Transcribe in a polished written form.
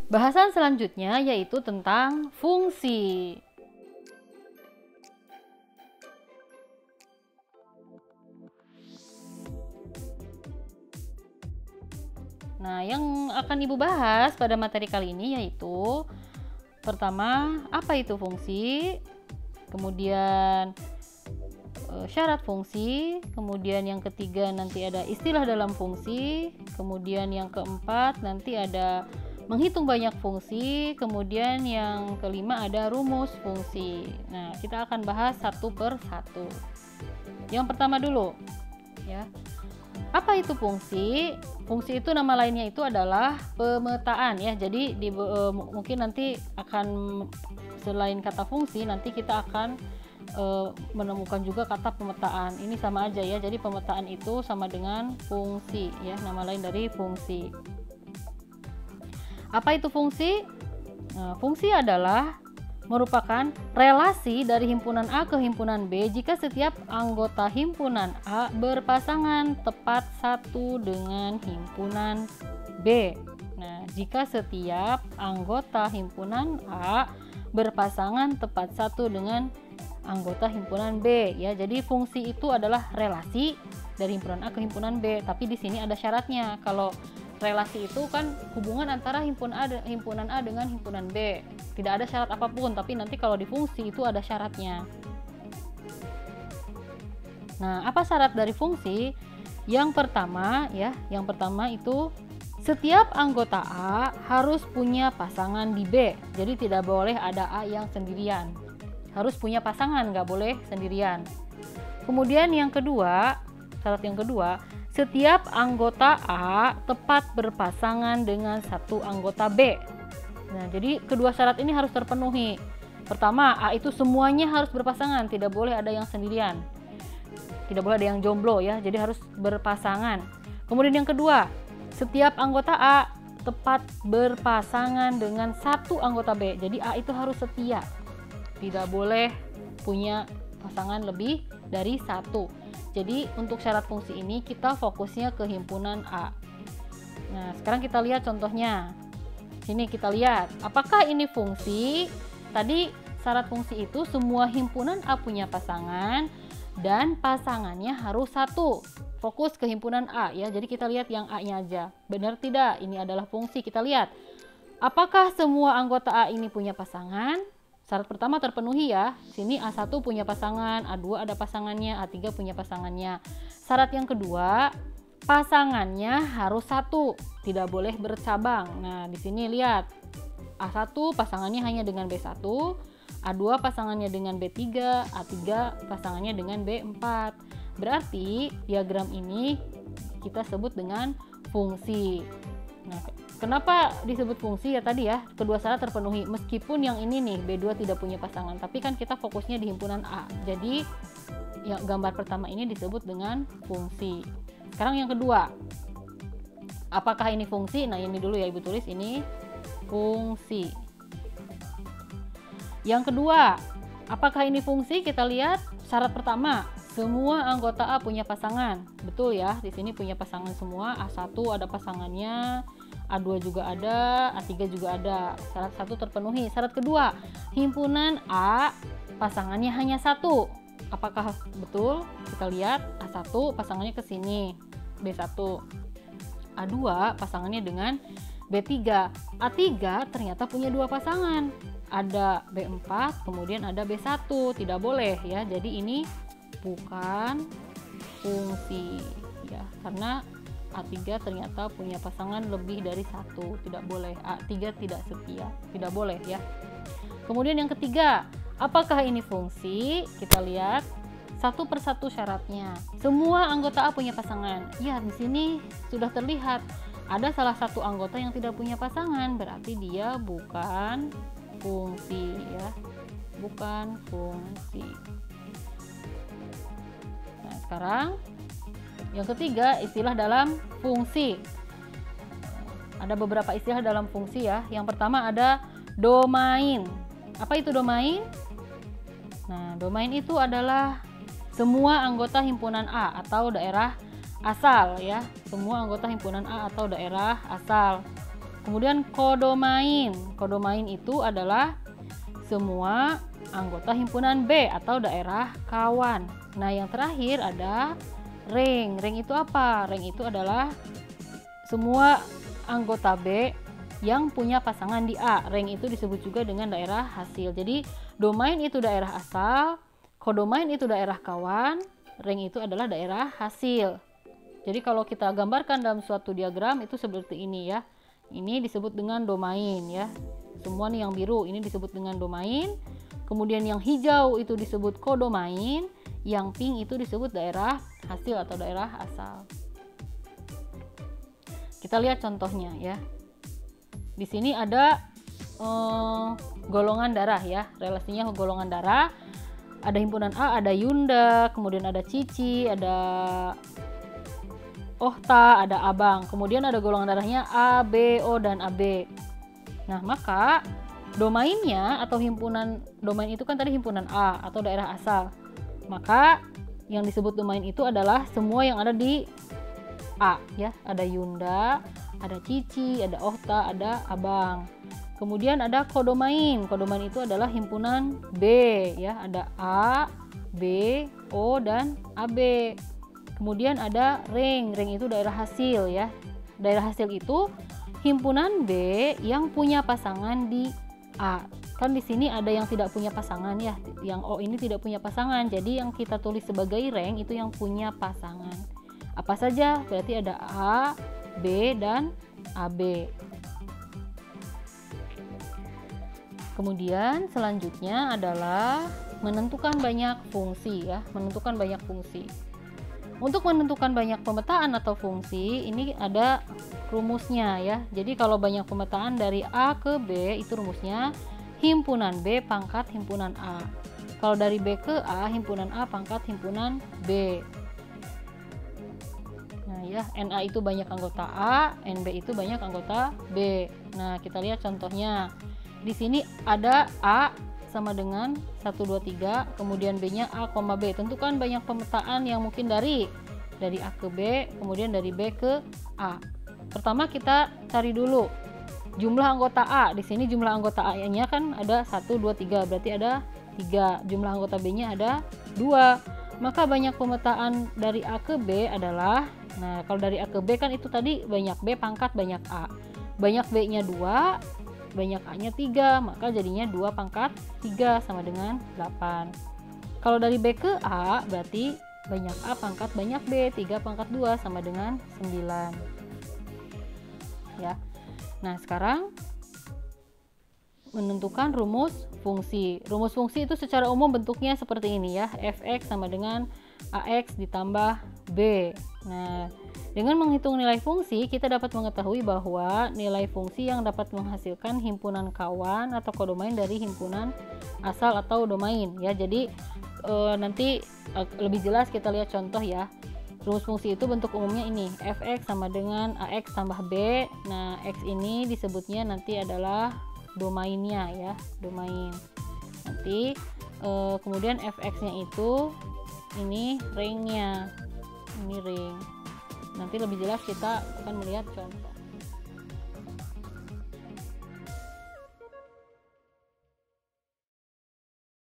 Bahasan selanjutnya yaitu tentang fungsi. Nah, yang akan Ibu bahas pada materi kali ini yaitu pertama, apa itu fungsi? Kemudian syarat fungsi, kemudian yang ketiga nanti ada istilah dalam fungsi, kemudian yang keempat nanti ada menghitung banyak fungsi, kemudian yang kelima ada rumus fungsi. Nah, kita akan bahas satu per satu. Yang pertama dulu, ya. Apa itu fungsi? Fungsi itu nama lainnya itu adalah pemetaan ya. Jadi mungkin nanti akan selain kata fungsi nanti kita akan menemukan juga kata pemetaan. Ini sama aja ya. Jadi pemetaan itu sama dengan fungsi ya, nama lain dari fungsi. Apa itu fungsi? Nah, fungsi adalah merupakan relasi dari himpunan A ke himpunan B jika setiap anggota himpunan A berpasangan tepat satu dengan himpunan B. Nah, jika setiap anggota himpunan A berpasangan tepat satu dengan anggota himpunan B ya. Jadi fungsi itu adalah relasi dari himpunan A ke himpunan B, tapi di sini ada syaratnya. Kalau relasi itu kan hubungan antara himpunan A dengan himpunan B. Tidak ada syarat apapun, tapi nanti kalau di fungsi itu ada syaratnya. Nah, apa syarat dari fungsi? Yang pertama itu setiap anggota A harus punya pasangan di B. Jadi tidak boleh ada A yang sendirian. Harus punya pasangan, nggak boleh sendirian. Kemudian yang kedua, syarat yang kedua, setiap anggota A tepat berpasangan dengan satu anggota B. Nah, jadi kedua syarat ini harus terpenuhi. Pertama, A itu semuanya harus berpasangan, tidak boleh ada yang sendirian. Tidak boleh ada yang jomblo ya, jadi harus berpasangan. Kemudian yang kedua, setiap anggota A tepat berpasangan dengan satu anggota B. Jadi A itu harus setia. Tidak boleh punya pasangan lebih dari satu. Jadi untuk syarat fungsi ini kita fokusnya ke himpunan A. Nah, sekarang kita lihat contohnya. Sini kita lihat, apakah ini fungsi? Tadi syarat fungsi itu semua himpunan A punya pasangan dan pasangannya harus satu. Fokus ke himpunan A ya. Jadi kita lihat yang A-nya aja. Benar tidak? Ini adalah fungsi. Kita lihat. Apakah semua anggota A ini punya pasangan? Syarat pertama terpenuhi ya. Sini A1 punya pasangan, A2 ada pasangannya, A3 punya pasangannya. Syarat yang kedua, pasangannya harus satu, tidak boleh bercabang. Nah, di sini lihat. A1 pasangannya hanya dengan B1, A2 pasangannya dengan B3, A3 pasangannya dengan B4. Berarti diagram ini kita sebut dengan fungsi. Nah, kenapa disebut fungsi ya tadi ya, kedua syarat terpenuhi. Meskipun yang ini nih B2 tidak punya pasangan, tapi kan kita fokusnya di himpunan A. Jadi yang gambar pertama ini disebut dengan fungsi. Sekarang yang kedua. Apakah ini fungsi? Nah, ini dulu ya Ibu tulis, ini fungsi. Yang kedua, apakah ini fungsi? Kita lihat syarat pertama. Semua anggota A punya pasangan. Betul ya, di sini punya pasangan semua. A1 ada pasangannya, A2 juga ada, A3 juga ada. Syarat satu terpenuhi. Syarat kedua, himpunan A pasangannya hanya satu. Apakah betul? Kita lihat A1 pasangannya ke sini, B1. A2 pasangannya dengan B3. A3 ternyata punya dua pasangan. Ada B4, kemudian ada B1. Tidak boleh ya. Jadi ini bukan fungsi ya, karena A3 ternyata punya pasangan lebih dari satu, tidak boleh. A3 tidak setia, tidak boleh ya. Kemudian yang ketiga, apakah ini fungsi? Kita lihat satu persatu syaratnya. Semua anggota A punya pasangan. Ya, di sini sudah terlihat ada salah satu anggota yang tidak punya pasangan, berarti dia bukan fungsi ya, bukan fungsi. Nah, sekarang yang ketiga, istilah dalam fungsi. Ada beberapa istilah dalam fungsi ya. Yang pertama ada domain. Apa itu domain? Nah, domain itu adalah semua anggota himpunan A atau daerah asal ya. Semua anggota himpunan A atau daerah asal. Kemudian kodomain. Kodomain itu adalah semua anggota himpunan B atau daerah kawan. Nah, yang terakhir ada ring. Ring itu apa? Ring itu adalah semua anggota B yang punya pasangan di A. Ring itu disebut juga dengan daerah hasil. Jadi domain itu daerah asal, kodomain itu daerah kawan, ring itu adalah daerah hasil. Jadi kalau kita gambarkan dalam suatu diagram itu seperti ini ya. Ini disebut dengan domain ya. Semua nih yang biru ini disebut dengan domain. Kemudian yang hijau itu disebut kodomain, yang pink itu disebut daerah hasil atau daerah asal. Kita lihat contohnya ya. Di sini ada golongan darah ya, relasinya golongan darah. Ada himpunan A, ada Yunda, kemudian ada Cici, ada Ohta, ada Abang. Kemudian ada golongan darahnya A, B, O, dan AB. Nah, maka domainnya atau himpunan, domain itu kan tadi himpunan A atau daerah asal. Maka yang disebut domain itu adalah semua yang ada di A ya. Ada Yunda, ada Cici, ada Ohta, ada Abang. Kemudian ada kodomain. Kodomain itu adalah himpunan B ya. Ada A, B, O, dan AB. Kemudian ada ring. Ring itu daerah hasil ya. Daerah hasil itu himpunan B yang punya pasangan di A. Kan di sini ada yang tidak punya pasangan ya. Yang O ini tidak punya pasangan. Jadi yang kita tulis sebagai ring itu yang punya pasangan. Apa saja? Berarti ada A, B, dan AB. Kemudian selanjutnya adalah menentukan banyak fungsi ya. Menentukan banyak fungsi. Untuk menentukan banyak pemetaan atau fungsi, ini ada rumusnya ya. Jadi kalau banyak pemetaan dari A ke B, itu rumusnya himpunan B pangkat himpunan A. Kalau dari B ke A, himpunan A pangkat himpunan B. Nah ya, NA itu banyak anggota A, NB itu banyak anggota B. Nah, kita lihat contohnya. Di sini ada A sama dengan 1, 2, 3, kemudian B-nya A, B. Tentukan banyak pemetaan yang mungkin dari A ke B, kemudian dari B ke A. Pertama kita cari dulu jumlah anggota A. Di sini jumlah anggota A-nya kan ada 1, 2, 3, berarti ada 3. Jumlah anggota B-nya ada 2. Maka banyak pemetaan dari A ke B adalah, nah kalau dari A ke B kan itu tadi banyak B pangkat banyak A. Banyak B-nya 2, banyak A-nya 3, maka jadinya 2 pangkat 3 sama dengan 8. Kalau dari B ke A berarti banyak A pangkat banyak B, 3 pangkat 2 sama dengan 9. Ya. Nah, sekarang menentukan rumus fungsi. Rumus fungsi itu secara umum bentuknya seperti ini ya. Fx sama dengan AX ditambah B. Nah, dengan menghitung nilai fungsi, kita dapat mengetahui bahwa nilai fungsi yang dapat menghasilkan himpunan kawan atau kodomain dari himpunan asal atau domain ya. Jadi nanti lebih jelas kita lihat contoh ya. Rumus fungsi itu bentuk umumnya ini, Fx sama dengan AX tambah B. Nah, X ini disebutnya nanti adalah domainnya ya, domain. Nanti kemudian Fx-nya itu ini ringnya, ini ring. Nanti lebih jelas kita akan melihat contoh.